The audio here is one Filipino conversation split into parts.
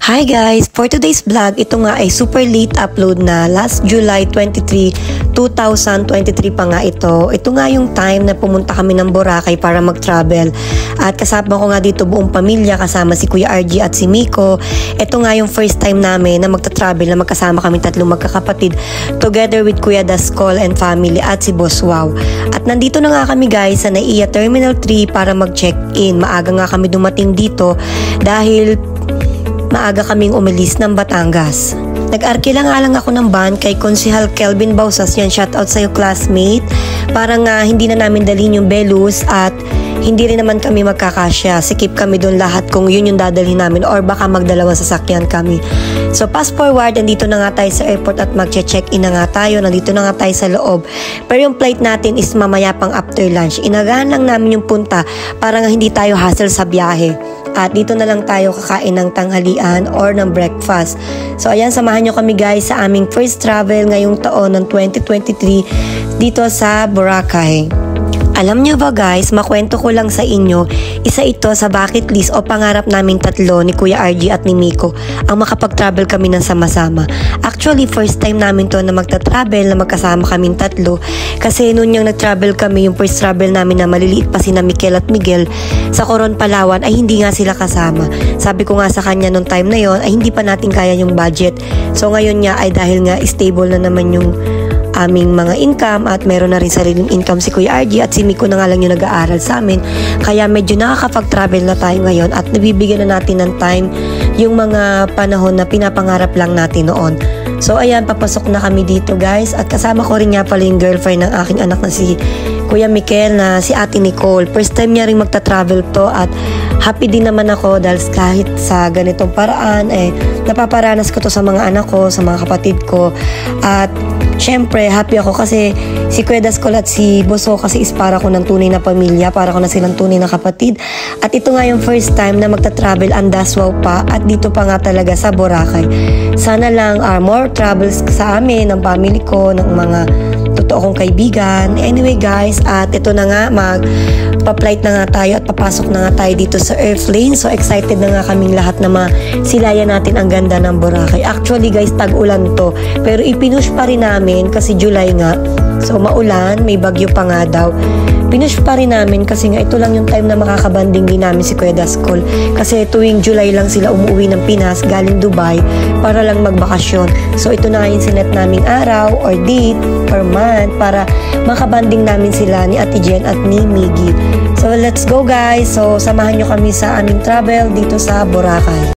Hi guys! For today's vlog, ito nga ay super late upload na last July 23, 2023 pa nga ito. Ito nga yung time na pumunta kami ng Boracay para mag-travel. At kasama ko nga dito buong pamilya, kasama si Kuya RG at si Miko. Ito nga yung first time namin na magta-travel na magkasama kami tatlong magkakapatid together with Kuya Dascol and family at si Boss Wow. At nandito na nga kami guys sa NAIA Terminal 3 para mag-check-in. Maaga nga kami dumating dito dahil maaga kaming umalis ng Batangas. Nag-arkila nga lang ako ng van kay Konsehal Kelvin Bausas, yan shoutout sa'yo classmate. Parang hindi na namin dalhin yung belus at hindi rin naman kami magkakasya. Sikip kami doon lahat kung yun yung dadalhin namin or baka magdalawang sasakyan kami. So fast forward, nandito na nga tayo sa airport at magche-check-in na nga tayo. Nandito na nga tayo sa loob. Pero yung flight natin is mamaya pang after lunch. Inagahan lang namin yung punta para nga hindi tayo hassle sa biyahe. At dito na lang tayo kakain ng tanghalian or ng breakfast. So ayan, samahan nyo kami guys sa aming first travel ngayong taon ng 2023 dito sa Boracay. Alam nyo ba guys, makwento ko lang sa inyo, isa ito sa bucket list o pangarap namin tatlo ni Kuya RG at ni Miko ang makapag-travel kami ng sama-sama. Actually, first time namin to na magta-travel na magkasama kaming tatlo kasi noon yung nag-travel kami, yung first travel namin na maliliit pa sina Mikel at Miguel sa Coron, Palawan ay hindi nga sila kasama. Sabi ko nga sa kanya noong time na yon ay hindi pa natin kaya yung budget. So ngayon nga ay dahil nga stable na naman yung aming mga income at meron na rin sariling income si Kuya RG at si Miko na nga lang yung nag-aaral sa amin, kaya medyo nakakapag-travel na tayo ngayon at nabibigyan na natin ng time yung mga panahon na pinapangarap lang natin noon. So ayan, papasok na kami dito guys at kasama ko rin nga pala yung girlfriend ng aking anak na si Kuya Mikel, na si Ate Nicole. First time niya rin magta-travel to at happy din naman ako dahil kahit sa ganitong paraan napaparanas ko to sa mga anak ko, sa mga kapatid ko. At syempre happy ako kasi si Kuya Dascol at si Boso kasi is para ko ng tunay na pamilya, para ko na silang tunay na kapatid. At ito nga yung first time na magta-travel ang Daswaw pa at dito pa nga talaga sa Boracay. Sana lang more travels sa amin, ng family ko, ng mga totoo kong kaibigan. Anyway guys, at ito na nga, magpa-flight na nga tayo at papasok na nga tayo dito sa airplane. So excited na nga kaming lahat na masilayan natin ang ganda ng Boracay. Actually guys, tag-ulan to, pero ipinush pa rin namin kasi July nga. So maulan, may bagyo pa nga daw. Pinush pa rin namin kasi nga ito lang yung time na makakabanding din namin si Kuya Dascol. Kasi tuwing July lang sila umuwi ng Pinas galing Dubai para lang magbakasyon. So ito na nga yung sinet naming araw or date or month para makabanding namin sila ni Ate Jen at ni Miggy. So let's go guys. So samahan nyo kami sa aming travel dito sa Boracay.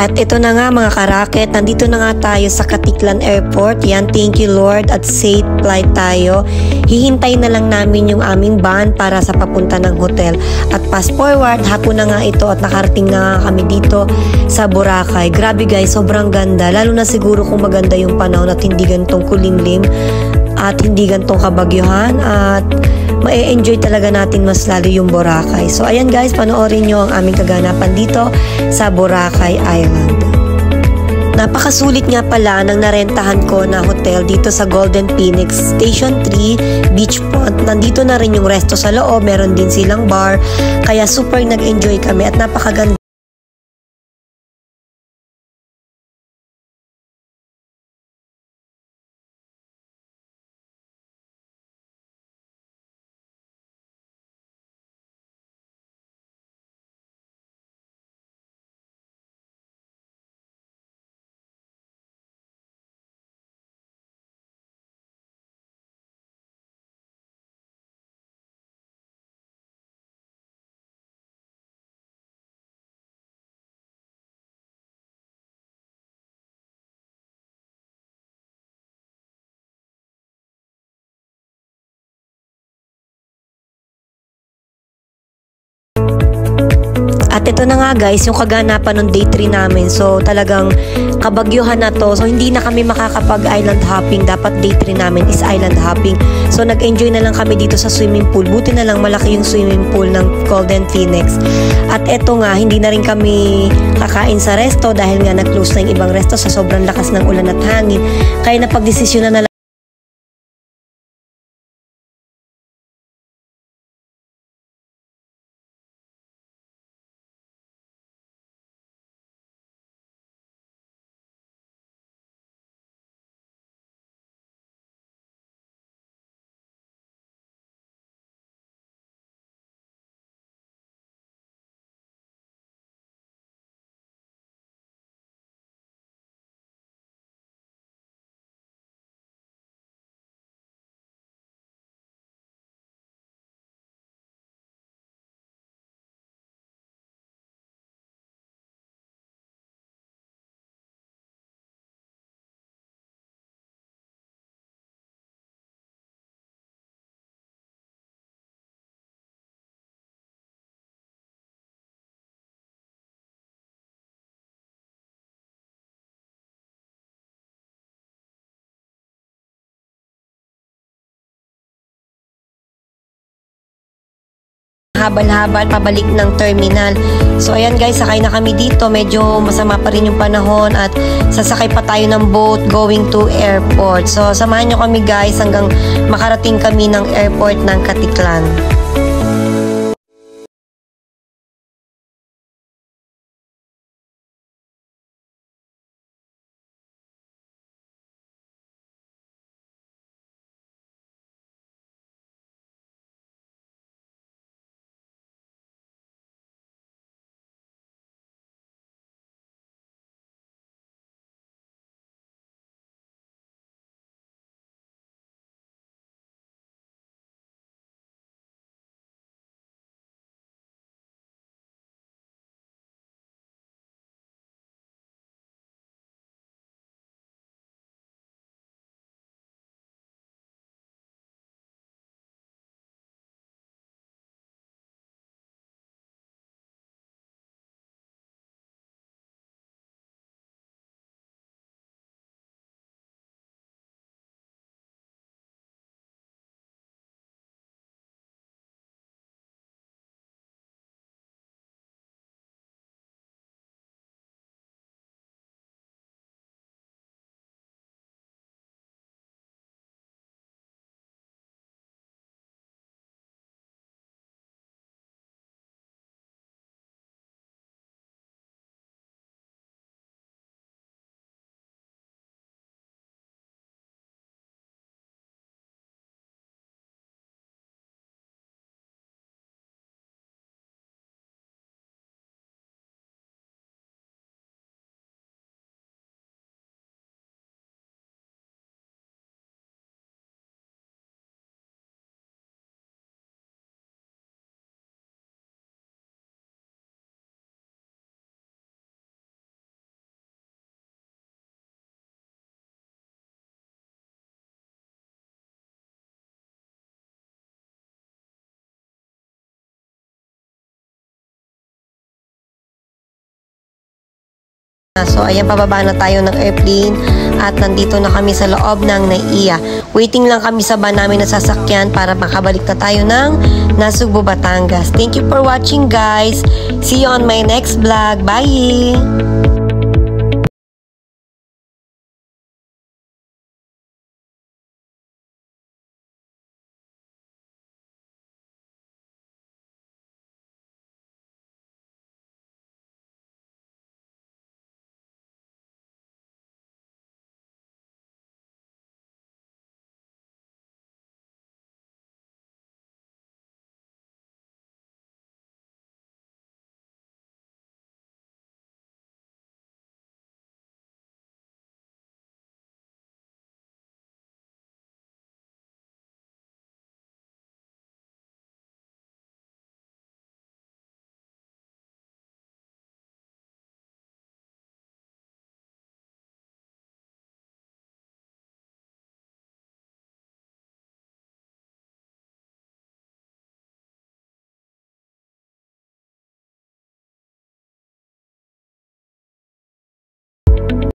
At ito na nga mga karaket, nandito na nga tayo sa Katiklan Airport. Yan, thank you Lord at safe flight tayo. Hihintay na lang namin yung aming van para sa papunta ng hotel. At fast forward, hapon na nga ito at nakarating na nga kami dito sa Boracay. Grabe guys, sobrang ganda. Lalo na siguro kung maganda yung panahon at hindi gantong kulimlim at hindi gantong kabagyuhan at ma-enjoy talaga natin mas lalo yung Boracay. So ayan guys, panoorin nyo ang aming kaganapan dito sa Boracay Island. Napakasulit nga pala ng narentahan ko na hotel dito sa Golden Phoenix Station 3 Beachfront. Nandito na rin yung resto sa loob, meron din silang bar. Kaya super nag-enjoy kami at napakaganda. At ito na nga guys, yung kaganapan ng day 3 namin. So talagang kabagyuhan na to. So hindi na kami makakapag island hopping. Dapat day 3 namin is island hopping. So nag-enjoy na lang kami dito sa swimming pool. Buti na lang malaki yung swimming pool ng Golden Phoenix. At ito nga, hindi na rin kami kakain sa resto dahil nga nag-close na yung ibang resto sa sobrang lakas ng ulan at hangin. Kaya napagdesisyon na lang habal-habal pabalik ng terminal. So ayan guys, sakay na kami dito. Medyo masama pa rin yung panahon at sasakay pa tayo ng boat going to airport. So samahan nyo kami guys hanggang makarating kami ng airport ng Katiklan. na. So ayan, pababa na tayo ng airplane at nandito na kami sa loob ng NAIA. Waiting lang kami sa van namin na sasakyan para makabalik na tayo ng Nasugbu, Batangas. Thank you for watching guys. See you on my next vlog. Bye!